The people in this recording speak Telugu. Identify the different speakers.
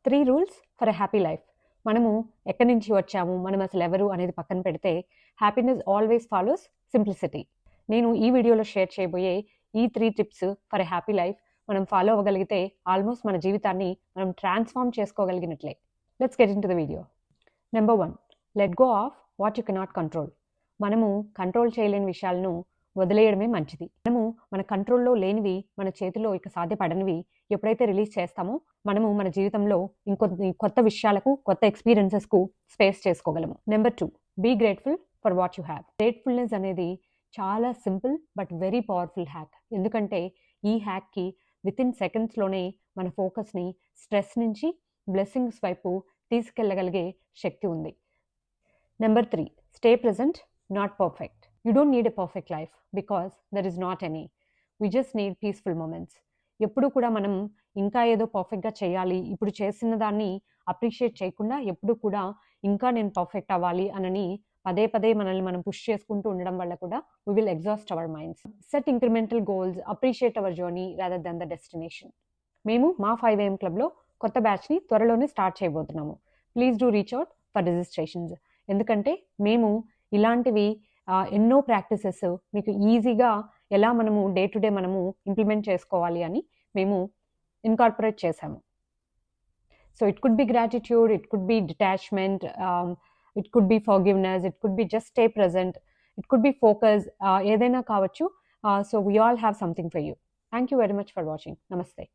Speaker 1: 3 rules for a happy life. మనము ఎక్కడి నుంచి వచ్చాము, మనం అసలు ఎవరు అనేది పక్కన పెడితే హ్యాపీనెస్ ఆల్వేస్ ఫాలోస్ సింప్లిసిటీ. నేను ఈ వీడియోలో షేర్ చేయబోయే ఈ 3 tips for a happy life మనం ఫాలో అవ్వగలిగితే ఆల్మోస్ట్ మన జీవితాన్ని మనం ట్రాన్స్ఫార్మ్ చేసుకోగలిగినట్లే. Let's get into the video. Number 1, let go of what you cannot control. మనము కంట్రోల్ చేయలేని విషయాలను వదిలేయడమే మంచిది. మనము మన కంట్రోల్లో లేనివి, మన చేతిలో ఇక సాధ్యపడనివి ఎప్పుడైతే రిలీజ్ చేస్తామో మనము మన జీవితంలో ఇంకొన్ని కొత్త విషయాలకు, కొత్త ఎక్స్పీరియన్సెస్కు స్పేస్ చేసుకోగలము. Number 2, be grateful for what you have. గ్రేట్ఫుల్నెస్ అనేది చాలా simple but very powerful hack. ఎందుకంటే ఈ హ్యాక్కి వితిన్ సెకండ్స్లోనే మన ఫోకస్ని స్ట్రెస్ నుంచి బ్లెస్సింగ్స్ వైపు తీసుకెళ్ళగలిగే శక్తి ఉంది. Number 3, stay present, not perfect. You don't need a perfect life because there is not any. We just need peaceful moments. ఎప్పుడు కూడా మనం ఇంకా ఏదో పర్ఫెక్ట్గా చేయాలి, ఇప్పుడు చేసిన దాన్ని అప్రిషియేట్ చేయకుండా ఎప్పుడు కూడా ఇంకా నేను పర్ఫెక్ట్ అవ్వాలి అనని పదే పదే మనల్ని మనం పుష్ చేసుకుంటూ ఉండడం వల్ల కూడా we will exhaust our minds. Set incremental goals, appreciate our journey rather than the destination. మేము మా 5am క్లబ్లో కొత్త బ్యాచ్ని త్వరలోనే స్టార్ట్ చేయబోతున్నాము. Please do reach out for registrations. ఎందుకంటే మేము ఇలాంటివి ఎన్నో ప్రాక్టీసెస్ మీకు ఈజీగా ఎలా మనము డే టు డే మనము ఇంప్లిమెంట్ చేసుకోవాలి అని మేము ఇన్కార్పొరేట్ చేశాము. So it could be gratitude, it could be detachment, it could be forgiveness, it could be just stay present, it could be focus, ఏదైనా కావచ్చు. So we all have something for you. Thank you very much for watching. నమస్తే.